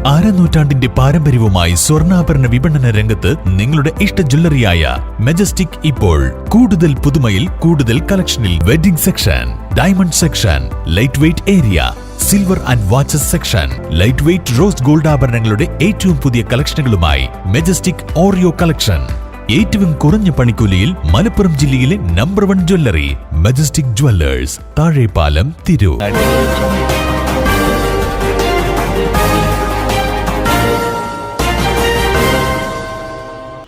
അരനൂറ്റാണ്ടിന്റെ പാരമ്പര്യവുമായി സ്വർണ്ണാഭരണ വിപണന രംഗത്ത് നിങ്ങളുടെ ഇഷ്ട ജ്വല്ലറിയായ മെജസ്റ്റിക് ഇപ്പോൾ കൂടുതൽ പുതുമയിൽ കൂടുതൽ കളക്ഷനിൽ wedding section, diamond section, light weight area, silver and watches section, light weight rose gold ആഭരണങ്ങളുടെ ഏറ്റവും പുതിയ കളക്ഷനുകളുമായി മെജസ്റ്റിക് ഓറിയോ കളക്ഷൻ. ഏറ്റവും കുറഞ്ഞ പണിക്കൂലിയിൽ മലപ്പുറം ജില്ലയിലെ number 1 jewellery majestic Jewellers, Thazhepalam, Tirur.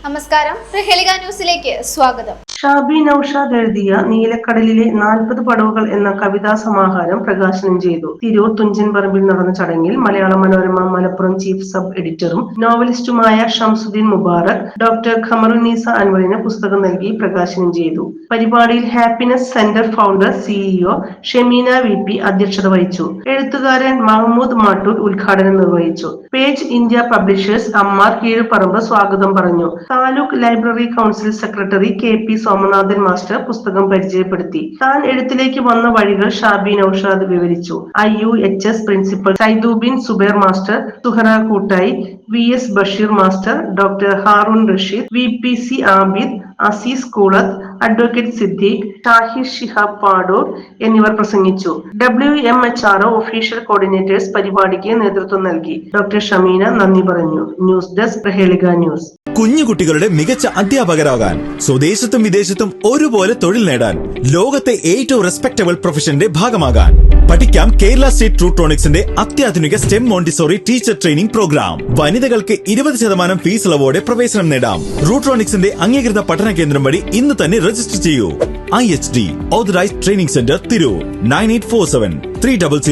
നമസ്കാരം, പ്രഹേളിക ന്യൂസിലേക്ക് സ്വാഗതം. ഷാബി നൌഷാദ് എഴുതിയ നീലക്കടലിലെ 40 പടവുകൾ എന്ന കവിതാ സമാഹാരം പ്രകാശനം ചെയ്തു. തിരൂർ തുഞ്ചൻ പറമ്പിൽ നടന്ന ചടങ്ങിൽ മലയാള മനോരമ മലപ്പുറം ചീഫ് സബ് എഡിറ്ററും നോവലിസ്റ്റുമായ ഷംസുദ്ദീൻ മുബാറക് ഡോക്ടർ ഖമറുന്നീസ അൻവറിന് പുസ്തകം നൽകി പ്രകാശനം ചെയ്തു. പരിപാടിയിൽ happiness centre founder CEO Shemeena VP അധ്യക്ഷത വഹിച്ചു. എഴുത്തുകാരൻ മഹ്മൂദ് മാട്ടൂർ ഉദ്ഘാടനം നിർവഹിച്ചു. Page India publishers Ammar Keezhuparamba സ്വാഗതം പറഞ്ഞു. Taluk library council secretary KP Somanathan master പുസ്തകം പരിചയപ്പെടുത്തി. താൻ എഴുത്തിലേക്ക് വന്ന വഴികൾ ഷാബി നൌഷാദ് വിവരിച്ചു. IUHS principal Saidubin Zubair master, Suhara Koottayi, VS Basheer master, doctor Haroon Rasheed, VPC Abid, Azeez Koolath, advocate Siddique, Shahir Shihab Padoor എന്നിവർ പ്രസംഗിച്ചു. WMHRO ഒഫീഷ്യൽ കോർഡിനേറ്റേഴ്സ് പരിപാടിക്ക് നേതൃത്വം നൽകി. ഡോക്ടർ ഷമീന നന്ദി പറഞ്ഞു. News desk Prahelika news. കുഞ്ഞുകുട്ടികളുടെ മികച്ച അധ്യാപകരാകാൻ, സ്വദേശത്തും വിദേശത്തും ഒരുപോലെ തൊഴിൽ നേടാൻ, ലോകത്തെ ഏറ്റവും റെസ്പെക്ടബിൾ പ്രൊഫഷന്റെ ഭാഗമാകാൻ പഠിക്കാം കേരള സ്റ്റേറ്റ് റൂട്രോണിക്സിന്റെ അത്യാധുനിക stem Montessori teacher training program. വനിതകൾക്ക് 20% ഫീസ് ഇളവോടെ പ്രവേശനം നേടാം. റൂട്രോണിക്സിന്റെ അംഗീകൃത പഠന കേന്ദ്രം വഴി ഇന്ന് തന്നെ രജിസ്റ്റർ ചെയ്യൂ. IHD authorised training centre, Tirur. 9847 300